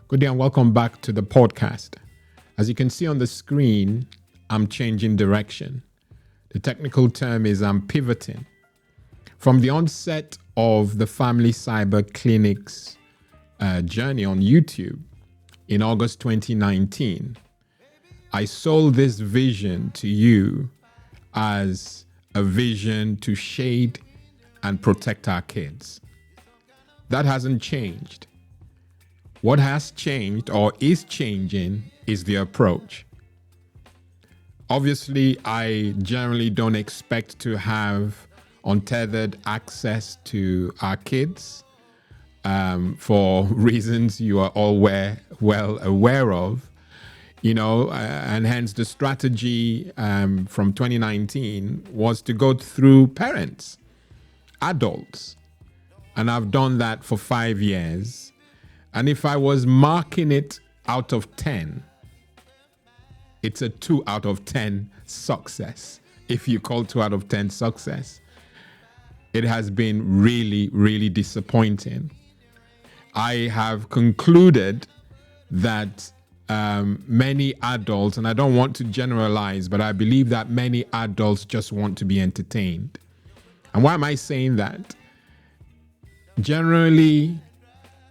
Good day and welcome back to the podcast. As you can see on the screen, I'm changing direction. The technical term is I'm pivoting. From the onset of the Family Cyber Clinic's journey on YouTube in August 2019, I sold this vision to you as a vision to shade and protect our kids. That hasn't changed. What has changed or is changing is the approach. Obviously, I generally don't expect to have untethered access to our kids for reasons you are all well aware of, and hence the strategy from 2019 was to go through parents, adults, and I've done that for 5 years. And if I was marking it out of 10, it's a 2 out of 10 success. If you call 2 out of 10 success, it has been really, really disappointing. I have concluded that many adults, and I don't want to generalize, but I believe that many adults just want to be entertained. And why am I saying that? Generally,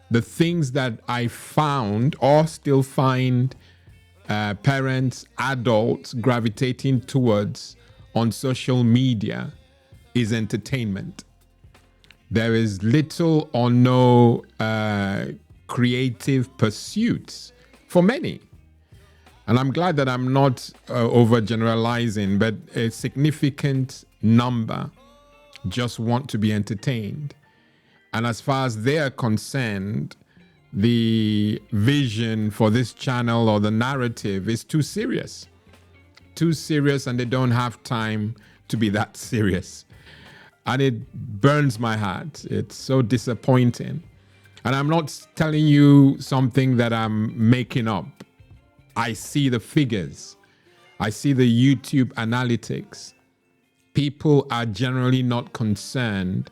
the things that I found or still find parents, adults gravitating towards on social media is entertainment. There is little or no creative pursuits for many. And I'm glad that I'm not overgeneralizing, but a significant number just want to be entertained. And as far as they are concerned, the vision for this channel or the narrative is too serious, and they don't have time to be that serious. And it burns my heart. It's so disappointing. And I'm not telling you something that I'm making up. I see the figures. I see the YouTube analytics. People are generally not concerned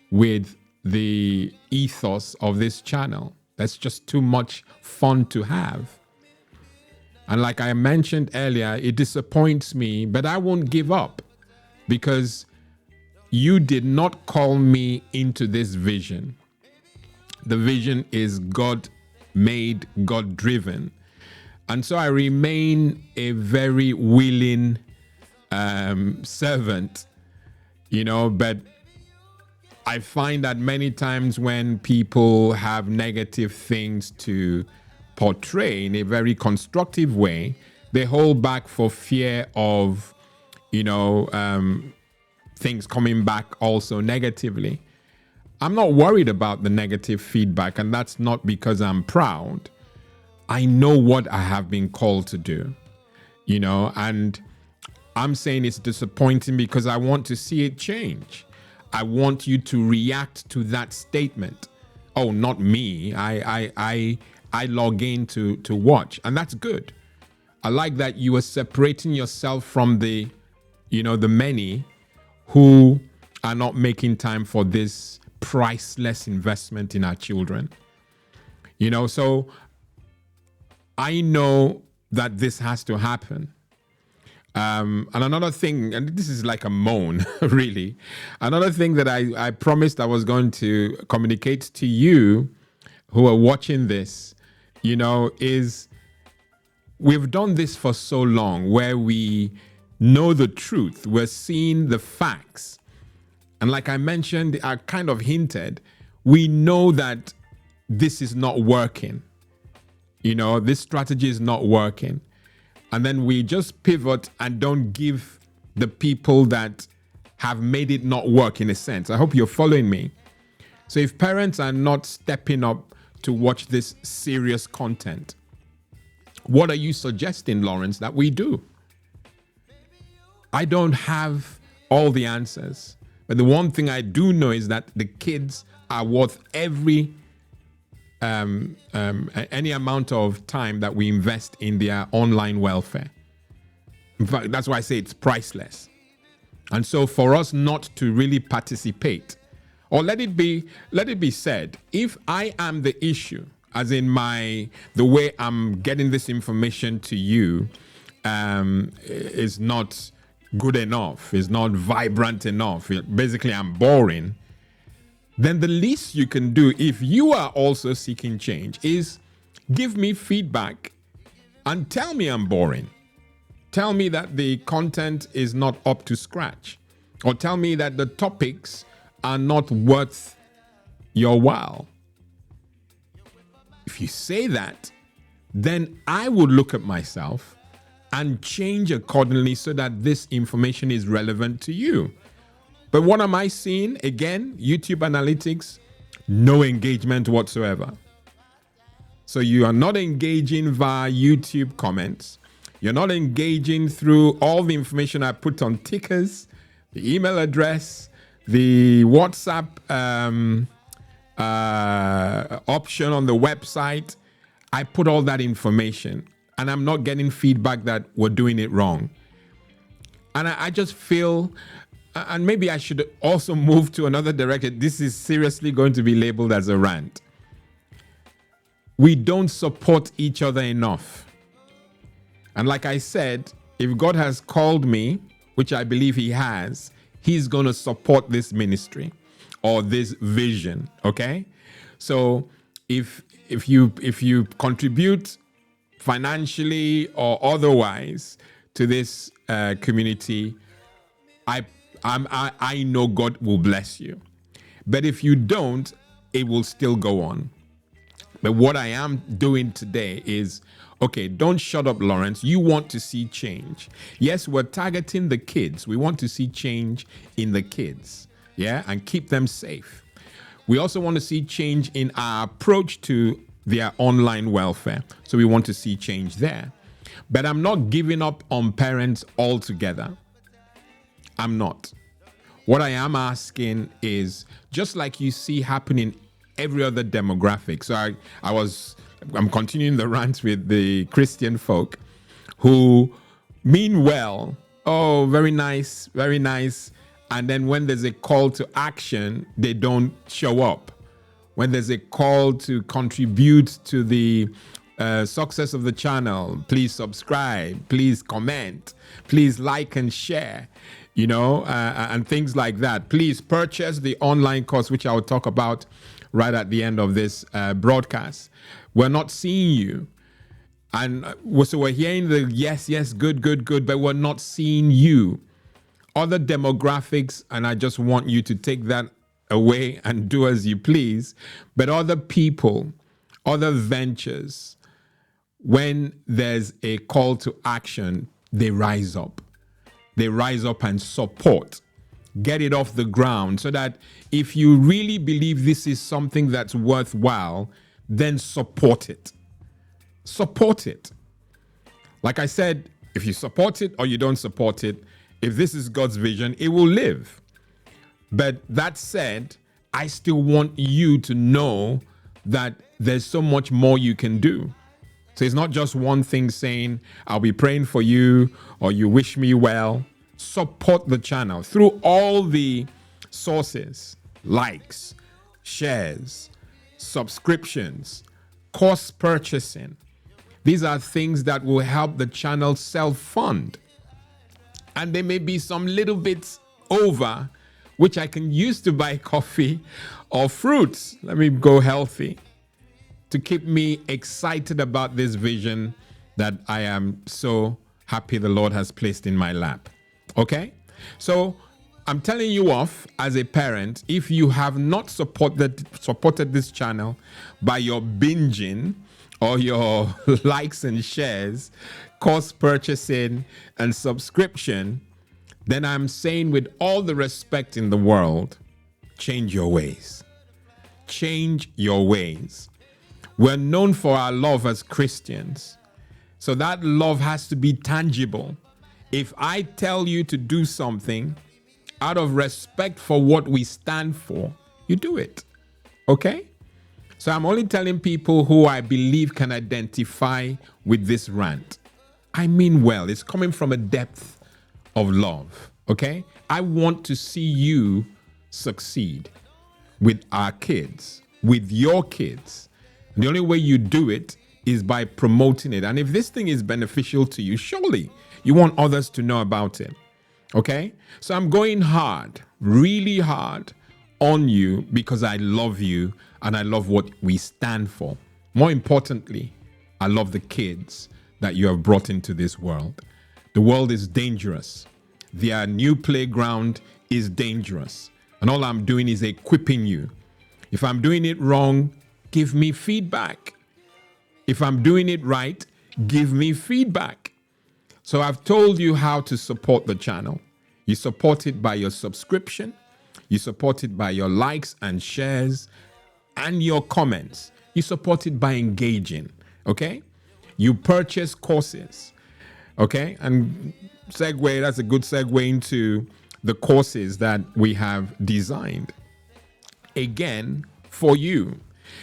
with the ethos of this channel. That's just too much fun to have. And like I mentioned earlier, it disappoints me, but I won't give up because you did not call me into this vision. The vision is God-made, God-driven. And so I remain a very willing servant, but I find that many times when people have negative things to portray in a very constructive way, they hold back for fear of, things coming back also negatively. I'm not worried about the negative feedback, and that's not because I'm proud. I know what I have been called to do, and I'm saying it's disappointing because I want to see it change. I want you to react to that statement. Oh, not me. I log in to watch, and that's good. I like that you are separating yourself from the many who are not making time for this priceless investment in our children. So I know that this has to happen. And another thing, and this is like a moan, really. Another thing that I promised I was going to communicate to you who are watching this, is we've done this for so long where we know the truth. We're seeing the facts. And like I mentioned, I kind of hinted, we know that this is not working. This strategy is not working. And then we just pivot and don't give the people that have made it not work in a sense. I hope you're following me. So if parents are not stepping up to watch this serious content, what are you suggesting, Lawrence, that we do? I don't have all the answers. But the one thing I do know is that the kids are worth every any amount of time that we invest in their online welfare. In fact, that's why I say it's priceless. And so for us not to really participate, or let it be said, if I am the issue as in the way I'm getting this information to you is not good enough, is not vibrant enough. Basically, I'm boring. Then the least you can do, if you are also seeking change, is give me feedback and tell me I'm boring. Tell me that the content is not up to scratch, or tell me that the topics are not worth your while. If you say that, then I would look at myself and change accordingly so that this information is relevant to you. But what am I seeing? Again, YouTube analytics, no engagement whatsoever. So you are not engaging via YouTube comments. You're not engaging through all the information I put on tickers, the email address, the WhatsApp option on the website. I put all that information, and I'm not getting feedback that we're doing it wrong. And I just feel, and maybe I should also move to another direction. This is seriously going to be labeled as a rant. We don't support each other enough. And like I said, if God has called me, which I believe he has, he's going to support this ministry or this vision, okay? So if you contribute financially or otherwise to this community, I know God will bless you. But if you don't, it will still go on. But what I am doing today is, okay, don't shut up, Lawrence. You want to see change. Yes, we're targeting the kids. We want to see change in the kids, yeah, and keep them safe. We also want to see change in our approach to their online welfare. So we want to see change there. But I'm not giving up on parents altogether. I'm not. What I am asking is, just like you see happening every other demographic. So I'm continuing the rant with the Christian folk who mean well. Oh, very nice, very nice. And then when there's a call to action, they don't show up. When there's a call to contribute to the success of the channel, please subscribe, please comment, please like and share, and things like that. Please purchase the online course, which I'll talk about right at the end of this broadcast. We're not seeing you. And so we're hearing the yes, good, but we're not seeing you. Other demographics, and I just want you to take that away and do as you please, but other people, other ventures, when there's a call to action, they rise up. They rise up and support. Get it off the ground so that if you really believe this is something that's worthwhile, then support it. Support it. Like I said, if you support it or you don't support it, if this is God's vision, it will live. But that said, I still want you to know that there's so much more you can do. So it's not just one thing saying, I'll be praying for you or you wish me well. Support the channel through all the sources, likes, shares, subscriptions, course purchasing. These are things that will help the channel self-fund. And there may be some little bits over, which I can use to buy coffee or fruits. Let me go healthy, to keep me excited about this vision that I am so happy the Lord has placed in my lap. Okay? So I'm telling you off as a parent, if you have not supported this channel by your binging or your likes and shares, course purchasing and subscription, then I'm saying with all the respect in the world, change your ways. Change your ways. We're known for our love as Christians. So that love has to be tangible. If I tell you to do something out of respect for what we stand for, you do it. Okay? So I'm only telling people who I believe can identify with this rant. I mean well. It's coming from a depth of love. Okay? I want to see you succeed with our kids, with your kids. The only way you do it is by promoting it. And if this thing is beneficial to you, surely you want others to know about it. Okay? So I'm going hard, really hard on you because I love you and I love what we stand for. More importantly, I love the kids that you have brought into this world. The world is dangerous. Their new playground is dangerous. And all I'm doing is equipping you. If I'm doing it wrong, give me feedback. If I'm doing it right, give me feedback. So I've told you how to support the channel. You support it by your subscription. You support it by your likes and shares and your comments. You support it by engaging, okay? You purchase courses, okay? And segue, that's a good segue into the courses that we have designed. Again, for you.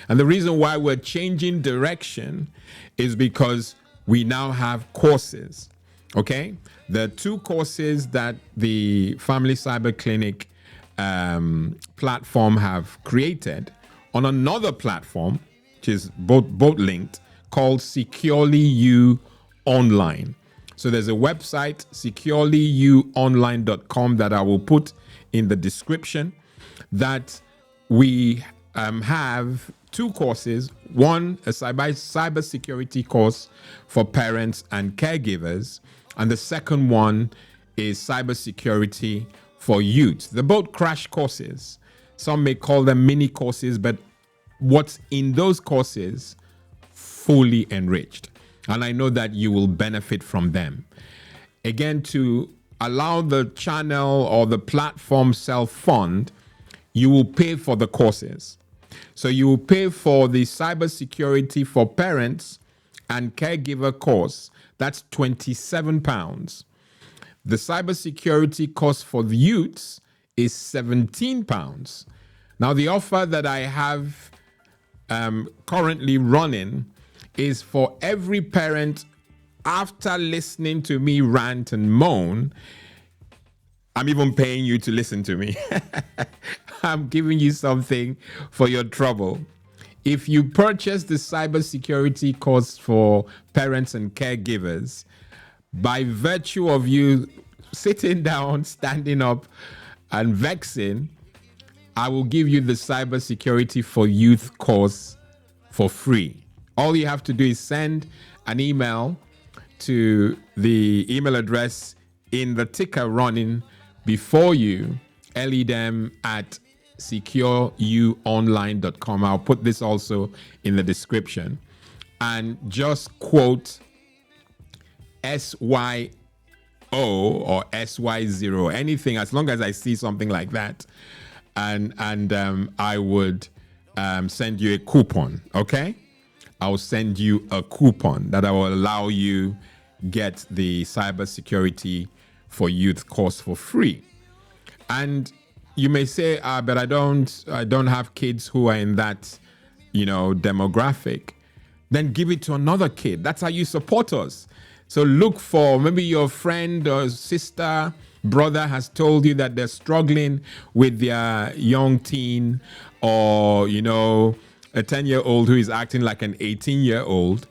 And the reason why we're changing direction is because we now have courses, okay? The 2 courses that the Family Cyber Clinic platform have created on another platform, which is both linked, called Securely You Online. So there's a website, secureLyouOnline.com, that I will put in the description, that we have 2 courses. One, a cybersecurity course for parents and caregivers, and the second one is cybersecurity for youth. They're both crash courses. Some may call them mini courses, but what's in those courses, fully enriched. And I know that you will benefit from them. Again, to allow the channel or the platform self-fund, you will pay for the courses. So you will pay for the cybersecurity for parents and caregiver course. That's £27. The cybersecurity course for the youths is £17. Now, the offer that I have currently running is for every parent, after listening to me rant and moan. I'm even paying you to listen to me. I'm giving you something for your trouble. If you purchase the cybersecurity course for parents and caregivers, by virtue of you sitting down, standing up, and vexing, I will give you the cybersecurity for youth course for free. All you have to do is send an email to the email address in the ticker running before you, lidem at secureYouOnline.com. I'll put this also in the description. And just quote SYO or SY0, anything, as long as I see something like that. And I would send you a coupon, okay? I'll send you a coupon that I will allow you get the cybersecurity for youth course for free. And you may say, but I don't have kids who are in that, demographic. Then give it to another kid. That's how you support us. So look for, maybe your friend or sister, brother has told you that they're struggling with their young teen, or, a 10-year-old who is acting like an 18-year-old.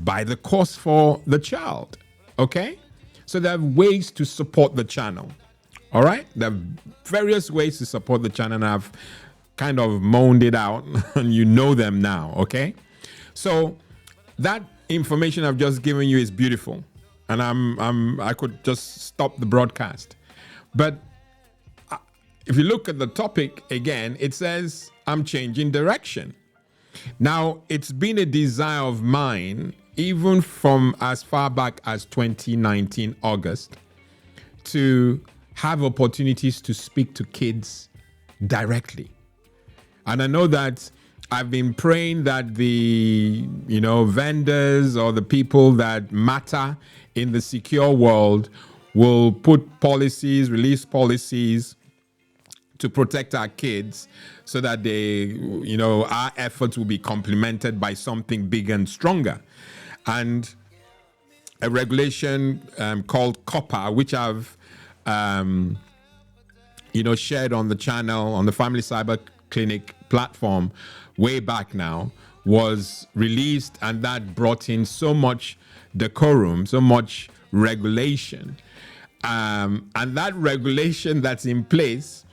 Buy the course for the child, okay? So there are ways to support the channel, all right? There are various ways to support the channel, and I've kind of moaned it out, and you know them now, okay? So that information I've just given you is beautiful, and I could just stop the broadcast. But if you look at the topic again, it says, I'm changing direction. Now, it's been a desire of mine, even from as far back as 2019, August, to have opportunities to speak to kids directly. And I know that I've been praying that the, vendors or the people that matter in the secure world will put policies, release policies to protect our kids, so that our efforts will be complemented by something bigger and stronger. And a regulation called COPPA, which I've shared on the channel, on the Family Cyber Clinic platform way back now, was released, and that brought in so much decorum, so much regulation. And that regulation that's in place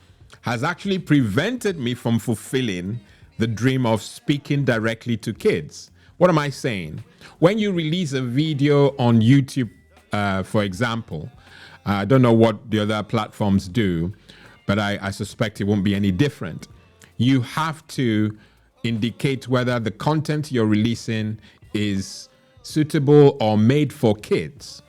has actually prevented me from fulfilling the dream of speaking directly to kids. What am I saying? When you release a video on YouTube, for example, I don't know what the other platforms do, but I suspect it won't be any different. You have to indicate whether the content you're releasing is suitable or made for kids.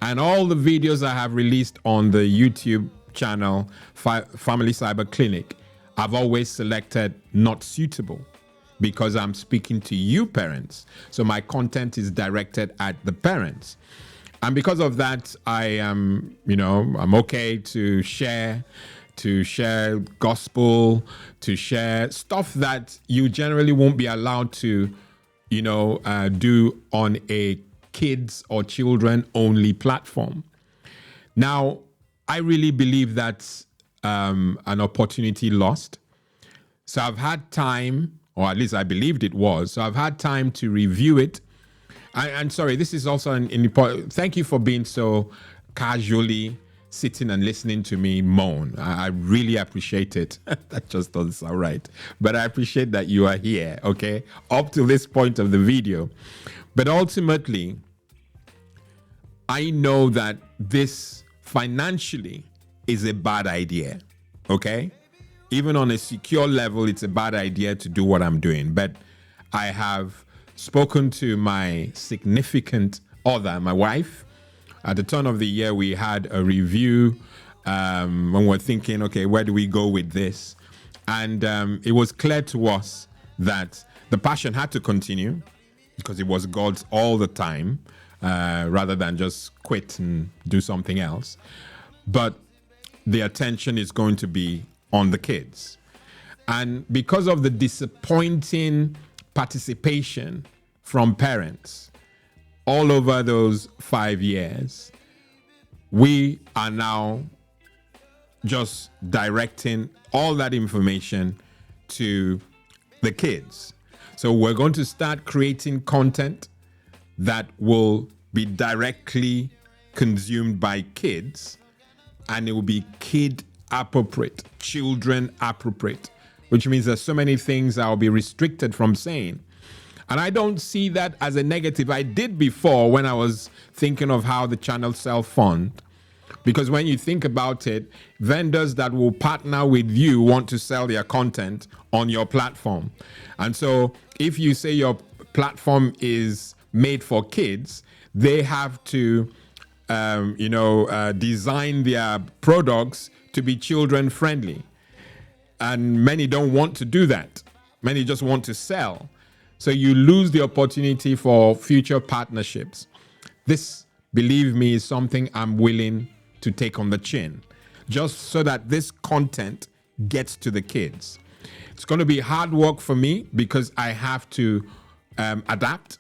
And all the videos I have released on the YouTube channel, Family Cyber Clinic, I've always selected not suitable because I'm speaking to you parents. So my content is directed at the parents. And because of that, I am, I'm okay to share gospel, to share stuff that you generally won't be allowed to, do on a kids or children only platform. Now, I really believe that's an opportunity lost. So I've had time, or at least I believed it was. So I've had time to review it. And sorry, this is also an important. Thank you for being so casually sitting and listening to me moan. I really appreciate it. That just doesn't sound right. But I appreciate that you are here, okay? Up to this point of the video. But ultimately, I know that this financially is a bad idea, okay? Even on a secure level, it's a bad idea to do what I'm doing. But I have spoken to my significant other, my wife. At the turn of the year, we had a review when we're thinking, okay, where do we go with this? And it was clear to us that the passion had to continue because it was God's all the time, rather than just quit and do something else. But the attention is going to be on the kids. And because of the disappointing participation from parents all over those 5 years, we are now just directing all that information to the kids. So we're going to start creating content that will be directly consumed by kids, and it will be kid appropriate, children appropriate, which means there's so many things I'll be restricted from saying. And I don't see that as a negative. I did before when I was thinking of how the channel self-fund. Because when you think about it, vendors that will partner with you want to sell their content on your platform. And so if you say your platform is made for kids, they have to design their products to be children friendly. And many don't want to do that. Many just want to sell. So you lose the opportunity for future partnerships. This, believe me, is something I'm willing to take on the chin, just so that this content gets to the kids. It's going to be hard work for me because I have to adapt.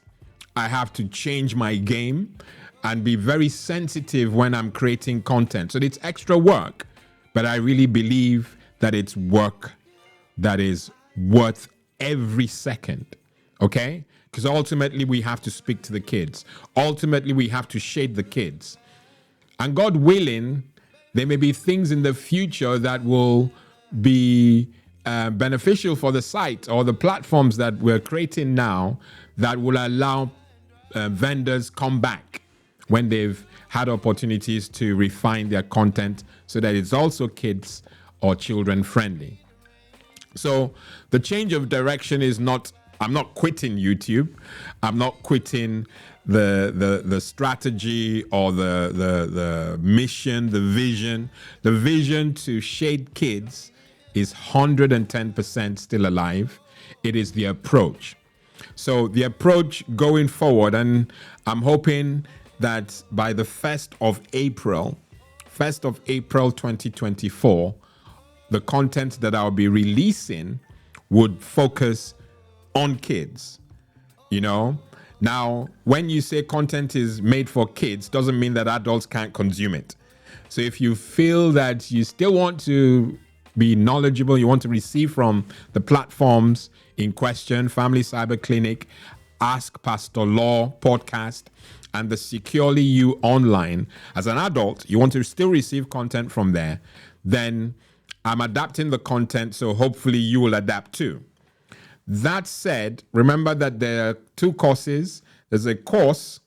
I have to change my game and be very sensitive when I'm creating content. So it's extra work, but I really believe that it's work that is worth every second, okay? Because ultimately we have to speak to the kids. Ultimately we have to shade the kids. And God willing, there may be things in the future that will be beneficial for the site or the platforms that we're creating now that will allow vendors come back when they've had opportunities to refine their content so that it's also kids or children friendly. So the change of direction is not, I'm not quitting YouTube. I'm not quitting the strategy or the mission, the vision. The vision to shade kids is 110% still alive. It is the approach. So the approach going forward, and I'm hoping that by the 1st of April 2024, the content that I'll be releasing would focus on kids, Now, when you say content is made for kids, doesn't mean that adults can't consume it. So if you feel that you still want to be knowledgeable, you want to receive from the platforms in question, Family Cyber Clinic, Ask Pastor Law podcast, and the Securely You online, as an adult, you want to still receive content from there, then I'm adapting the content, so hopefully you will adapt too. That said, remember that there are two courses. There's a course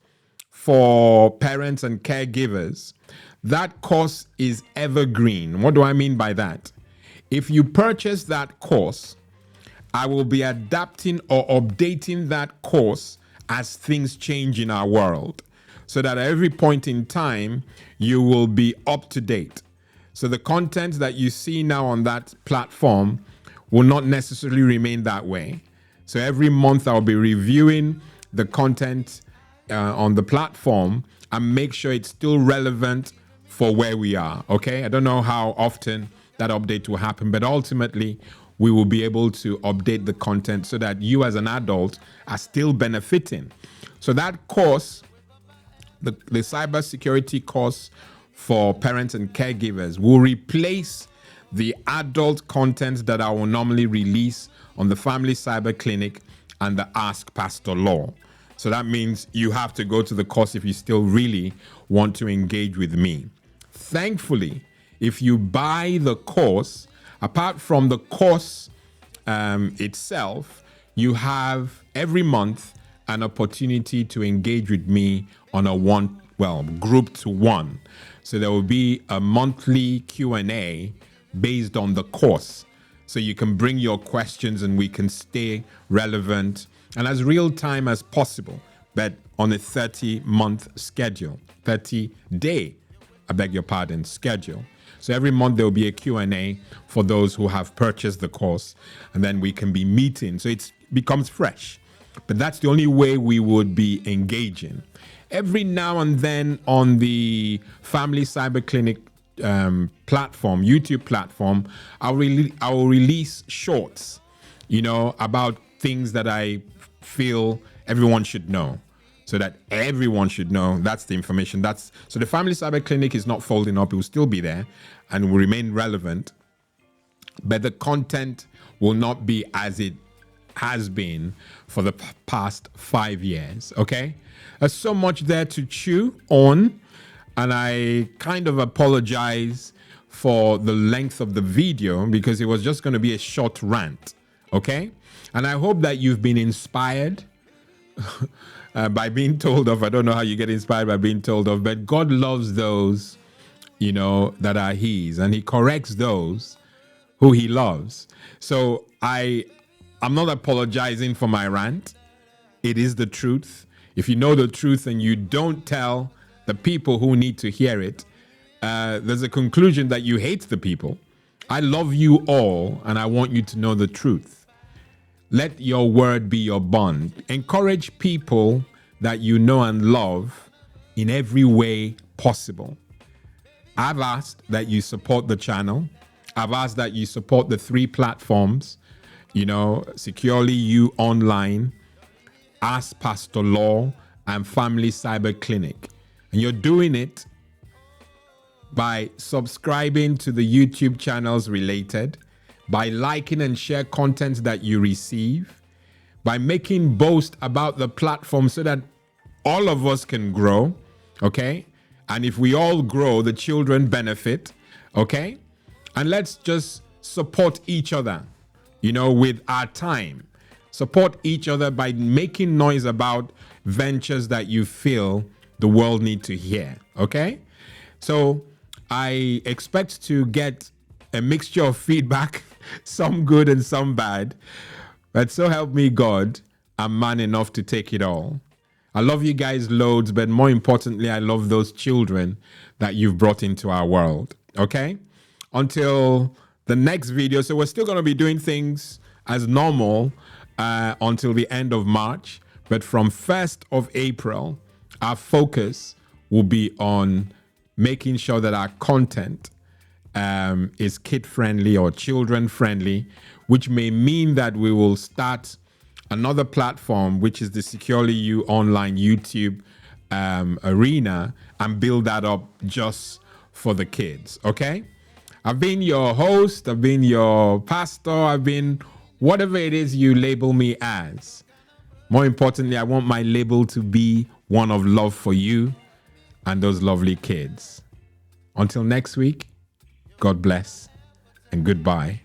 for parents and caregivers. That course is evergreen. What do I mean by that? If you purchase that course, I will be adapting or updating that course as things change in our world, so that at every point in time, you will be up to date. So the content that you see now on that platform will not necessarily remain that way. So every month I'll be reviewing the content on the platform and make sure it's still relevant for where we are, okay? I don't know how often that update will happen, but ultimately we will be able to update the content so that you as an adult are still benefiting. So that course, the cybersecurity course for parents and caregivers, will replace the adult content that I will normally release on the Family Cyber Clinic and the Ask Pastor Law. So that means you have to go to the course if you still really want to engage with me. Thankfully, if you buy the course, apart from the course itself, you have every month an opportunity to engage with me on a group to one. So there will be a monthly Q&A based on the course. So you can bring your questions and we can stay relevant and as real time as possible, but on a 30-month schedule, 30-day, schedule. So every month there will be a Q&A for those who have purchased the course, and then we can be meeting. So it becomes fresh. But that's the only way we would be engaging. Every now and then on the Family Cyber Clinic platform, YouTube platform, I will release shorts, about things that I feel everyone should know. So that everyone should know. That's the information. So the Family Cyber Clinic is not folding up. It will still be there and will remain relevant. But the content will not be as it has been for the past 5 years. Okay? There's so much there to chew on. And I kind of apologize for the length of the video because it was just going to be a short rant. Okay? And I hope that you've been inspired by being told of. I don't know how you get inspired by being told of, but God loves those, that are His, and He corrects those who He loves. So I'm not apologizing for my rant. It is the truth. If you know the truth and you don't tell the people who need to hear it, there's a conclusion that you hate the people. I love you all, and I want you to know the truth. Let your word be your bond. Encourage people that you know and love in every way possible. I've asked that you support the channel. I've asked that you support the 3 platforms, Securely You Online, Ask Pastor Law, and Family Cyber Clinic. And you're doing it by subscribing to the YouTube channels related, by liking and share content that you receive, by making boast about the platform so that all of us can grow, okay? And if we all grow, the children benefit, okay? And let's just support each other, with our time. Support each other by making noise about ventures that you feel the world need to hear, okay? So I expect to get a mixture of feedback, some good and some bad, but so help me God, I'm man enough to take it all. I love you guys loads, but more importantly, I love those children that you've brought into our world, okay? Until the next video, so we're still going to be doing things as normal until the end of March, but from 1st of April, our focus will be on making sure that our content is kid-friendly or children-friendly, which may mean that we will start another platform, which is the Securely You Online YouTube arena, and build that up just for the kids, okay? I've been your host, I've been your pastor, I've been whatever it is you label me as. More importantly, I want my label to be one of love for you and those lovely kids. Until next week, God bless and goodbye.